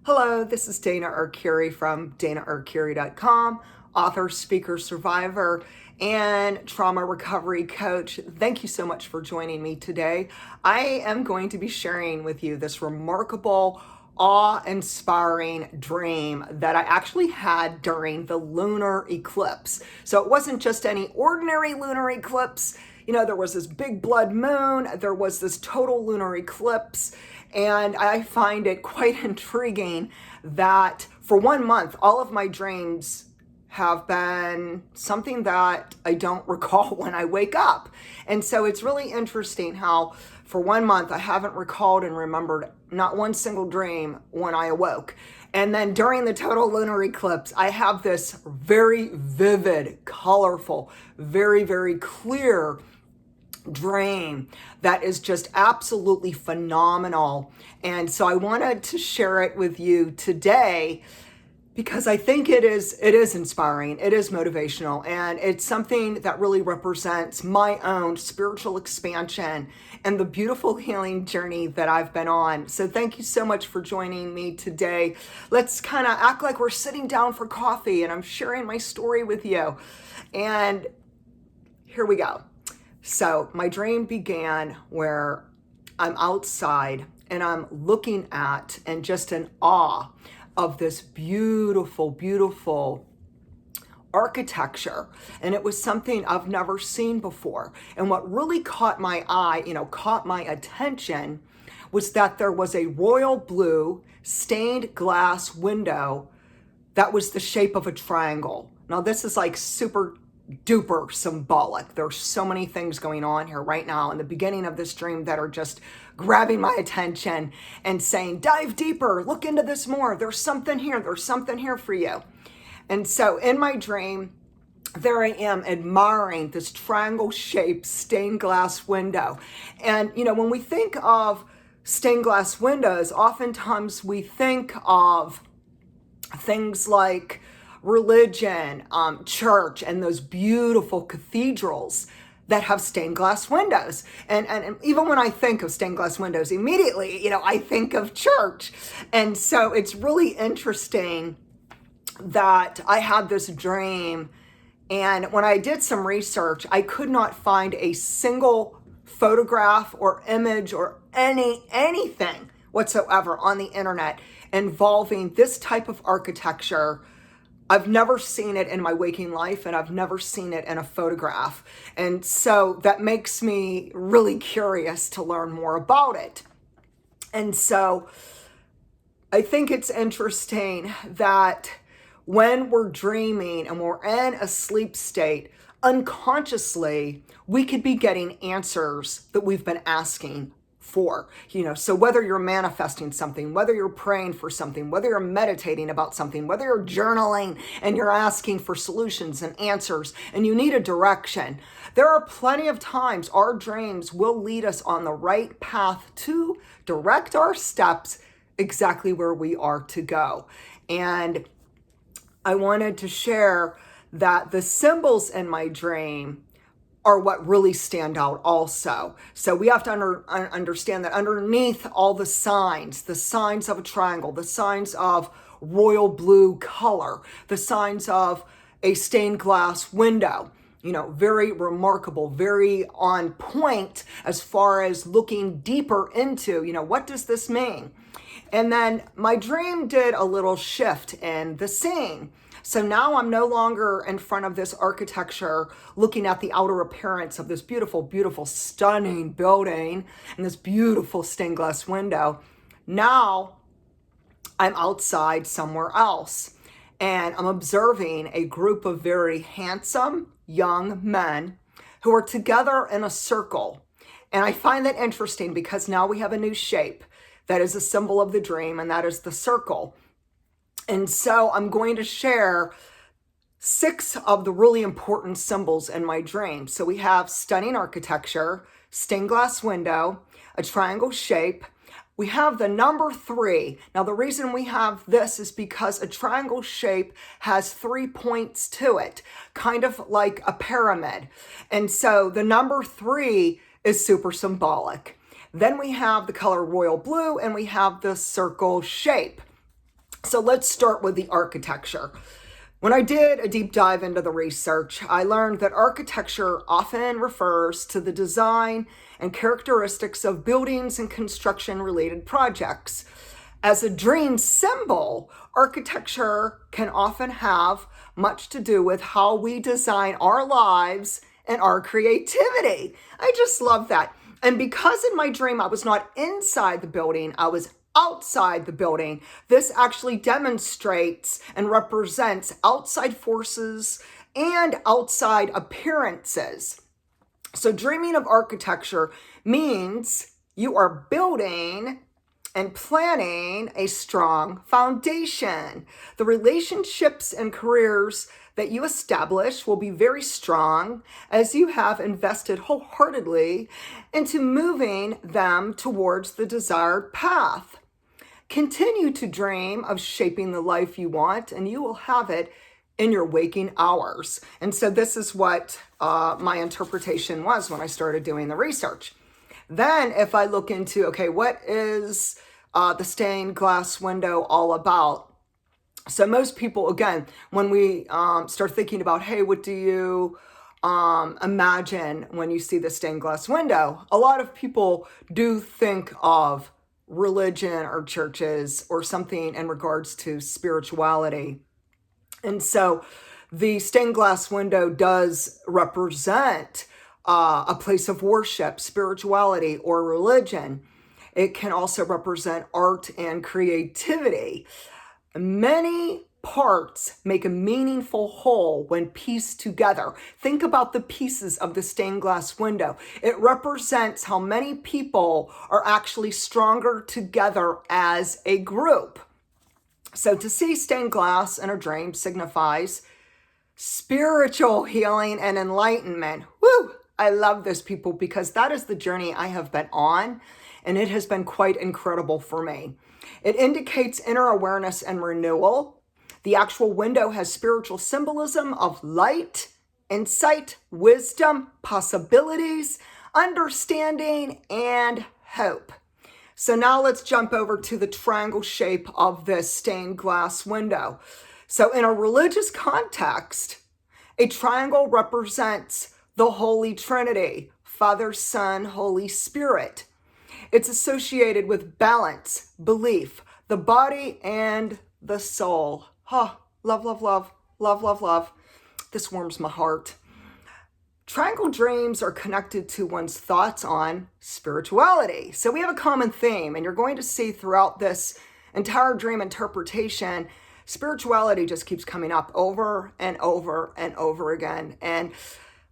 Hello, this is Dana Arcuri from danaarcuri.com, author, speaker, survivor, and trauma recovery coach. Thank you so much for joining me today. I am going to be sharing with you this remarkable, awe-inspiring dream that I actually had during the lunar eclipse. So it wasn't just any ordinary lunar eclipse. You know, there was this big blood moon, there was this total lunar eclipse, and I find it quite intriguing that for 1 month, all of my dreams have been something that I don't recall when I wake up. And so it's really interesting how for 1 month, I haven't recalled and remembered not one single dream when I awoke. And then during the total lunar eclipse, I have this very vivid, colorful, very, very clear dream that is just absolutely phenomenal. And so I wanted to share it with you today because I think it is inspiring, it is motivational, and it's something that really represents my own spiritual expansion and the beautiful healing journey that I've been on. So thank you so much for joining me today. Let's kind of act like we're sitting down for coffee and I'm sharing my story with you. And here we go. So my dream began where I'm outside and I'm looking at and just in awe of this beautiful, beautiful architecture. And it was something I've never seen before. And what really caught my eye, caught my attention was that there was a royal blue stained glass window that was the shape of a triangle. Now this is like super duper symbolic. There's so many things going on here right now in the beginning of this dream that are just grabbing my attention and saying, dive deeper, look into this more. There's something here for you. And so in my dream, there I am admiring this triangle shaped stained glass window. And, when we think of stained glass windows, oftentimes we think of things like religion, church, and those beautiful cathedrals that have stained glass windows. And even when I think of stained glass windows, immediately, I think of church. And so it's really interesting that I had this dream. And when I did some research, I could not find a single photograph or image or anything whatsoever on the internet involving this type of architecture. I've never seen it in my waking life, and I've never seen it in a photograph. And so that makes me really curious to learn more about it. And so I think it's interesting that when we're dreaming and we're in a sleep state, unconsciously, we could be getting answers that we've been asking for, so whether you're manifesting something, whether you're praying for something, whether you're meditating about something, whether you're journaling and you're asking for solutions and answers and you need a direction, there are plenty of times our dreams will lead us on the right path to direct our steps exactly where we are to go. And I wanted to share that the symbols in my dream are what really stand out also. So we have to understand that underneath all the signs of a triangle, the signs of royal blue color, the signs of a stained glass window, very remarkable, very on point as far as looking deeper into, what does this mean? And then my dream did a little shift in the scene. So now I'm no longer in front of this architecture looking at the outer appearance of this beautiful, beautiful, stunning building and this beautiful stained glass window. Now I'm outside somewhere else and I'm observing a group of very handsome young men who are together in a circle. And I find that interesting because now we have a new shape that is a symbol of the dream, and that is the circle. And so I'm going to share 6 of the really important symbols in my dream. So we have stunning architecture, stained glass window, a triangle shape. We have the number 3. Now the reason we have this is because a triangle shape has 3 points to it, kind of like a pyramid. And so the number 3 is super symbolic. Then we have the color royal blue and we have the circle shape. So let's start with the architecture. When I did a deep dive into the research, I learned that architecture often refers to the design and characteristics of buildings and construction-related projects. As a dream symbol, architecture can often have much to do with how we design our lives and our creativity. I just love that. And because in my dream I was not inside the building, I was outside the building, this actually demonstrates and represents outside forces and outside appearances. So dreaming of architecture means you are building and planning a strong foundation. The relationships and careers that you establish will be very strong as you have invested wholeheartedly into moving them towards the desired path. Continue to dream of shaping the life you want, and you will have it in your waking hours. And so this is what my interpretation was when I started doing the research. Then if I look into, okay, what is the stained glass window all about? So most people, again, when we start thinking about, hey, what do you imagine when you see the stained glass window? A lot of people do think of religion or churches or something in regards to spirituality. And so the stained glass window does represent a place of worship, spirituality, or religion. It can also represent art and creativity. Many parts make a meaningful whole when pieced together. Think about the pieces of the stained glass window. It represents how many people are actually stronger together as a group. So to see stained glass in a dream signifies spiritual healing and enlightenment. Woo! I love this, people, because that is the journey I have been on, and it has been quite incredible for me. It indicates inner awareness and renewal. The actual window has spiritual symbolism of light, insight, wisdom, possibilities, understanding, and hope. So now let's jump over to the triangle shape of this stained glass window. So in a religious context, a triangle represents the Holy Trinity, Father, Son, Holy Spirit. It's associated with balance, belief, the body, and the soul. Love, love, love, love, love, love. This warms my heart. Triangle dreams are connected to one's thoughts on spirituality. So we have a common theme, and you're going to see throughout this entire dream interpretation, spirituality just keeps coming up over and over and over again. And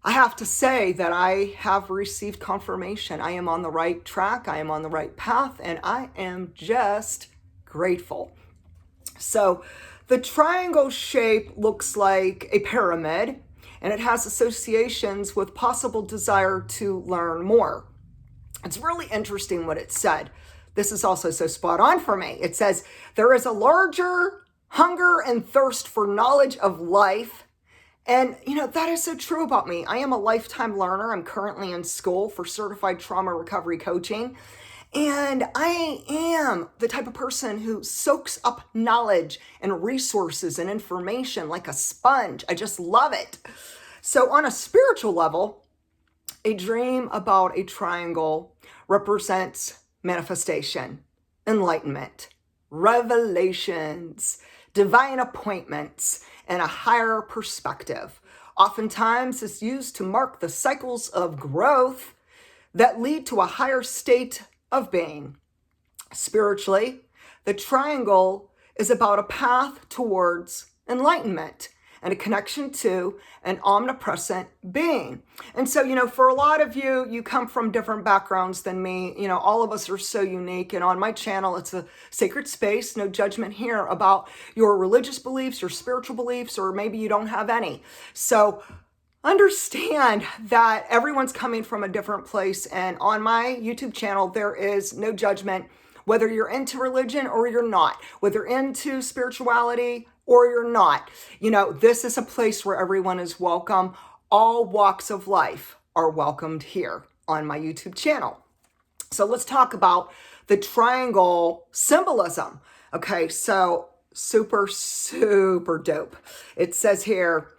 I have to say that I have received confirmation. I am on the right track. I am on the right path, and I am just grateful. So the triangle shape looks like a pyramid, and it has associations with possible desire to learn more. It's really interesting what it said. This is also so spot on for me. It says, there is a larger hunger and thirst for knowledge of life. And, that is so true about me. I am a lifetime learner. I'm currently in school for certified trauma recovery coaching. And I am the type of person who soaks up knowledge and resources and information like a sponge. I just love it. So on a spiritual level, a dream about a triangle represents manifestation, enlightenment, revelations, divine appointments, and a higher perspective. Oftentimes, it's used to mark the cycles of growth that lead to a higher state of being. Spiritually, the triangle is about a path towards enlightenment and a connection to an omnipresent being. And so, for a lot of you, you come from different backgrounds than me. All of us are so unique. And on my channel, it's a sacred space, no judgment here about your religious beliefs, your spiritual beliefs, or maybe you don't have any. So understand that everyone's coming from a different place. And on my YouTube channel, there is no judgment, whether you're into religion or you're not, whether into spirituality or you're not. This is a place where everyone is welcome. All walks of life are welcomed here on my YouTube channel. So let's talk about the triangle symbolism. Okay, so super, super dope. It says here,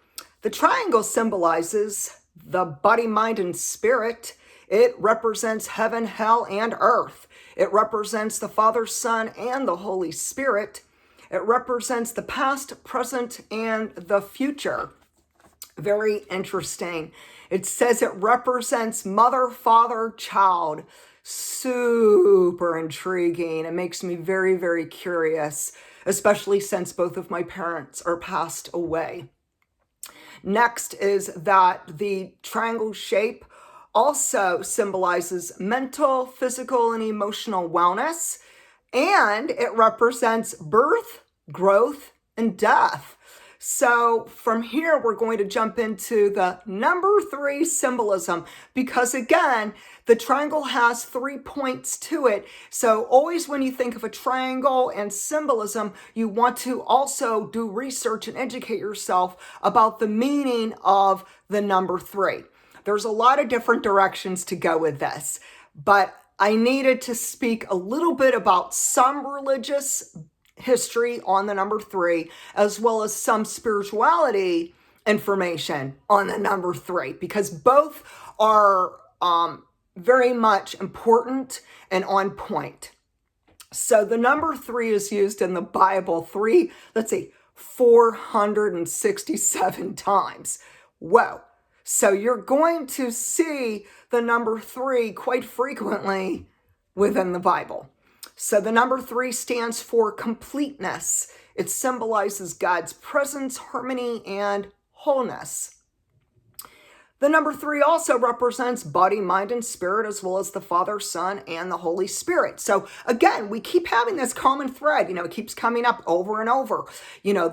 the triangle symbolizes the body, mind, and spirit. It represents heaven, hell, and earth. It represents the Father, Son, and the Holy Spirit. It represents the past, present, and the future. Very interesting. It says it represents mother, father, child. Super intriguing. It makes me very, very curious, especially since both of my parents are passed away. Next is that the triangle shape also symbolizes mental, physical, and emotional wellness, and it represents birth, growth, and death. So from here, we're going to jump into the number 3 symbolism, because again, the triangle has 3 points to it. So always when you think of a triangle and symbolism, you want to also do research and educate yourself about the meaning of the number 3. There's a lot of different directions to go with this, but I needed to speak a little bit about some religious history on the number 3, as well as some spirituality information on the number 3, because both are very much important and on point. So the number 3 is used in the Bible 467 times. Whoa. So you're going to see the number 3 quite frequently within the Bible. So the number 3 stands for completeness. It symbolizes God's presence, harmony, and wholeness. The number 3 also represents body, mind, and spirit, as well as the Father, Son, and the Holy Spirit. So again, we keep having this common thread. It keeps coming up over and over.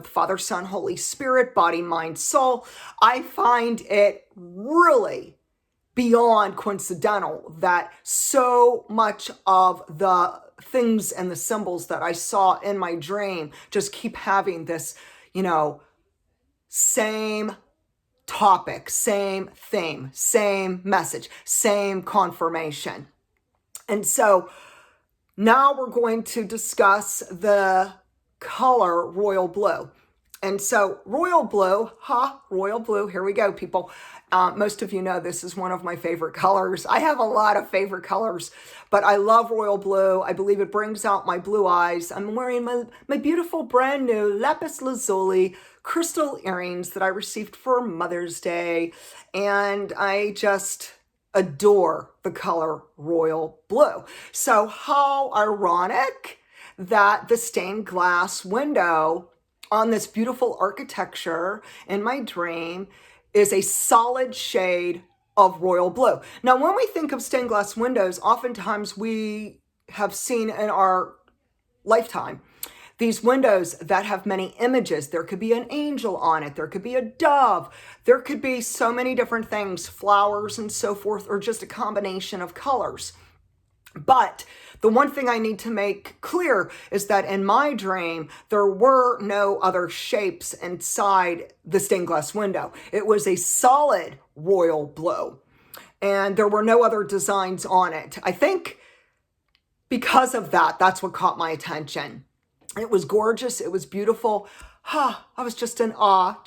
Father, Son, Holy Spirit, body, mind, soul. I find it really beyond coincidental that so much of the things and the symbols that I saw in my dream just keep having this, same topic, same theme, same message, same confirmation. And so now we're going to discuss the color royal blue. And so royal blue, here we go, people. Most of you know this is one of my favorite colors. I have a lot of favorite colors, but I love royal blue. I believe it brings out my blue eyes. I'm wearing my beautiful brand new lapis lazuli crystal earrings that I received for Mother's Day. And I just adore the color royal blue. So how ironic that the stained glass window on this beautiful architecture in my dream is a solid shade of royal blue. Now, when we think of stained glass windows, oftentimes we have seen in our lifetime these windows that have many images. There could be an angel on it. There could be a dove. There could be so many different things, flowers and so forth, or just a combination of colors. But the one thing I need to make clear is that in my dream, there were no other shapes inside the stained glass window. It was a solid royal blue, and there were no other designs on it. I think because of that, that's what caught my attention. It was gorgeous. It was beautiful. I was just in awe,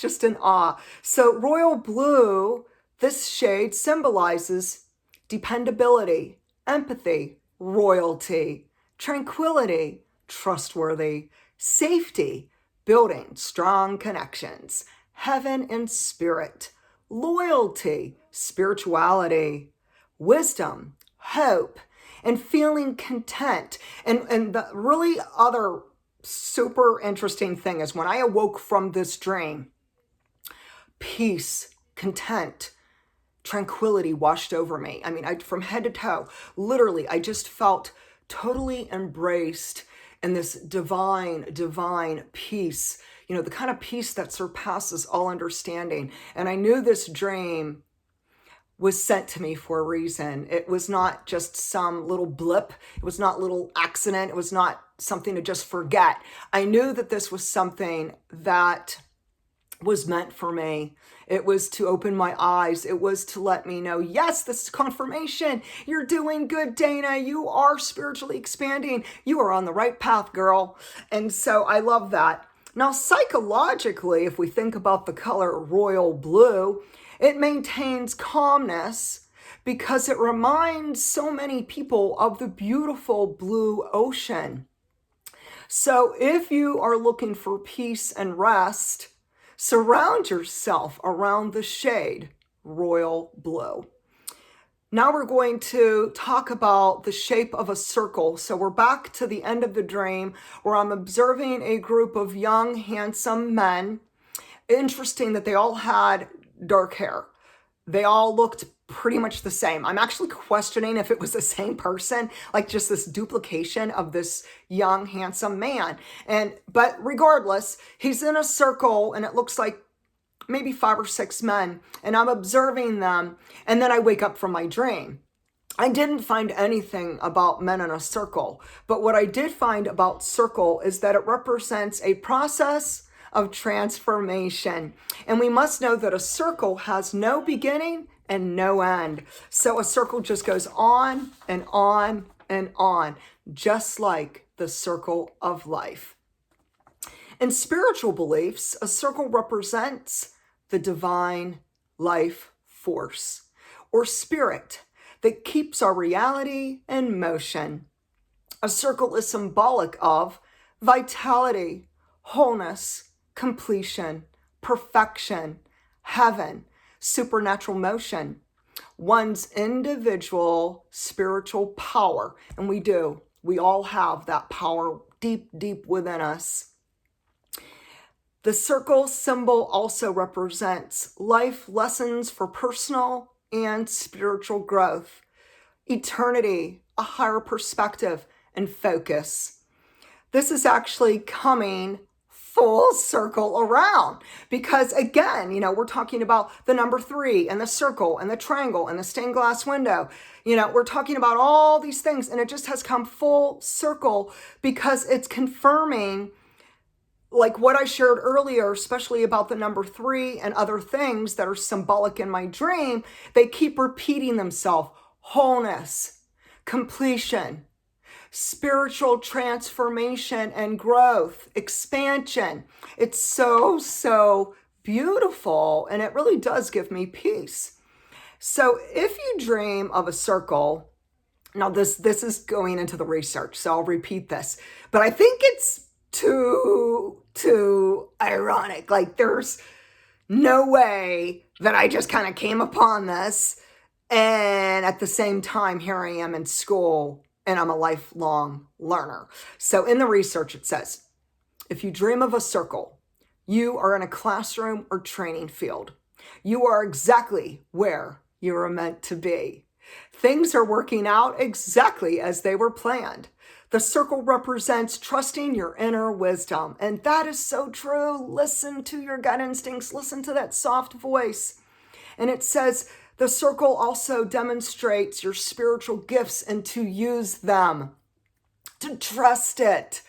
So royal blue, this shade symbolizes dependability, empathy, royalty, tranquility, trustworthy, safety, building strong connections, heaven and spirit, loyalty, spirituality, wisdom, hope, and feeling content. And the really other super interesting thing is when I awoke from this dream, peace, content, tranquility washed over me. I mean, from head to toe, literally, I just felt totally embraced in this divine peace, the kind of peace that surpasses all understanding. And I knew this dream was sent to me for a reason. It was not just some little blip. It was not a little accident. It was not something to just forget. I knew that this was something that was meant for me. It was to open my eyes. It was to let me know, yes, this is confirmation. You're doing good, Dana. You are spiritually expanding. You are on the right path, girl. And so I love that. Now, psychologically, if we think about the color royal blue, it maintains calmness because it reminds so many people of the beautiful blue ocean. So if you are looking for peace and rest, surround yourself around the shade royal blue. Now we're going to talk about the shape of a circle. So we're back to the end of the dream where I'm observing a group of young, handsome men. Interesting that they all had dark hair. They all looked pretty much the same. I'm actually questioning if it was the same person, like just this duplication of this young, handsome man. But regardless, he's in a circle and it looks like maybe 5 or 6 men, and I'm observing them, and then I wake up from my dream. I didn't find anything about men in a circle, but what I did find about circle is that it represents a process of transformation. And we must know that a circle has no beginning and no end. So a circle just goes on and on and on, just like the circle of life. In spiritual beliefs, a circle represents the divine life force or spirit that keeps our reality in motion. A circle is symbolic of vitality, wholeness, completion, perfection, heaven, supernatural motion, one's individual spiritual power. And we all have that power deep, deep within us. The circle symbol also represents life lessons for personal and spiritual growth, eternity, a higher perspective, and focus. This is actually coming full circle around because again, we're talking about the number 3 and the circle and the triangle and the stained glass window. We're talking about all these things and it just has come full circle because it's confirming like what I shared earlier, especially about the number 3 and other things that are symbolic in my dream. They keep repeating themselves: wholeness, completion, spiritual transformation and growth, expansion. It's so, so beautiful, and it really does give me peace. So if you dream of a circle, now this is going into the research, so I'll repeat this, but I think it's too ironic. Like there's no way that I just kind of came upon this, and at the same time, here I am in school and I'm a lifelong learner. So in the research, it says, if you dream of a circle, you are in a classroom or training field. You are exactly where you are meant to be. Things are working out exactly as they were planned. The circle represents trusting your inner wisdom. And that is so true. Listen to your gut instincts. Listen to that soft voice. And it says the circle also demonstrates your spiritual gifts and to use them, to trust it.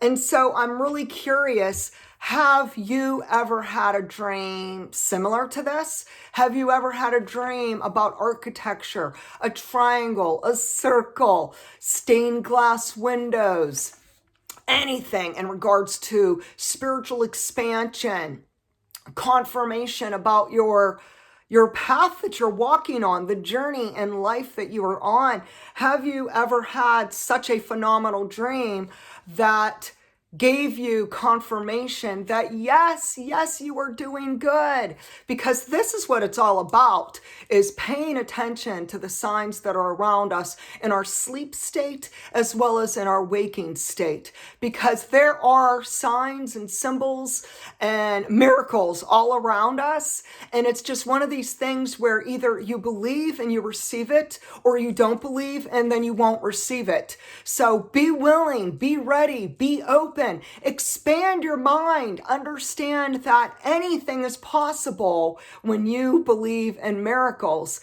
And so I'm really curious, have you ever had a dream similar to this? Have you ever had a dream about architecture, a triangle, a circle, stained glass windows, anything in regards to spiritual expansion, confirmation about your path that you're walking on, the journey in life that you are on? Have you ever had such a phenomenal dream that gave you confirmation that yes, you are doing good? Because this is what it's all about, is paying attention to the signs that are around us in our sleep state as well as in our waking state. Because there are signs and symbols and miracles all around us. And it's just one of these things where either you believe and you receive it, or you don't believe and then you won't receive it. So be willing, be ready, be open. Expand your mind. Understand that anything is possible when you believe in miracles.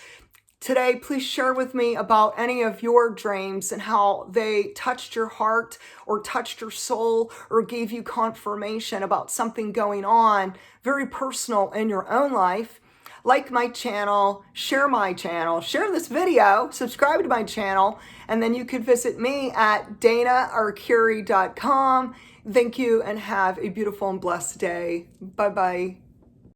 Today, please share with me about any of your dreams and how they touched your heart or touched your soul or gave you confirmation about something going on very personal in your own life. Like my channel, share this video, subscribe to my channel, and then you could visit me at danaarcuri.com. Thank you and have a beautiful and blessed day. Bye-bye.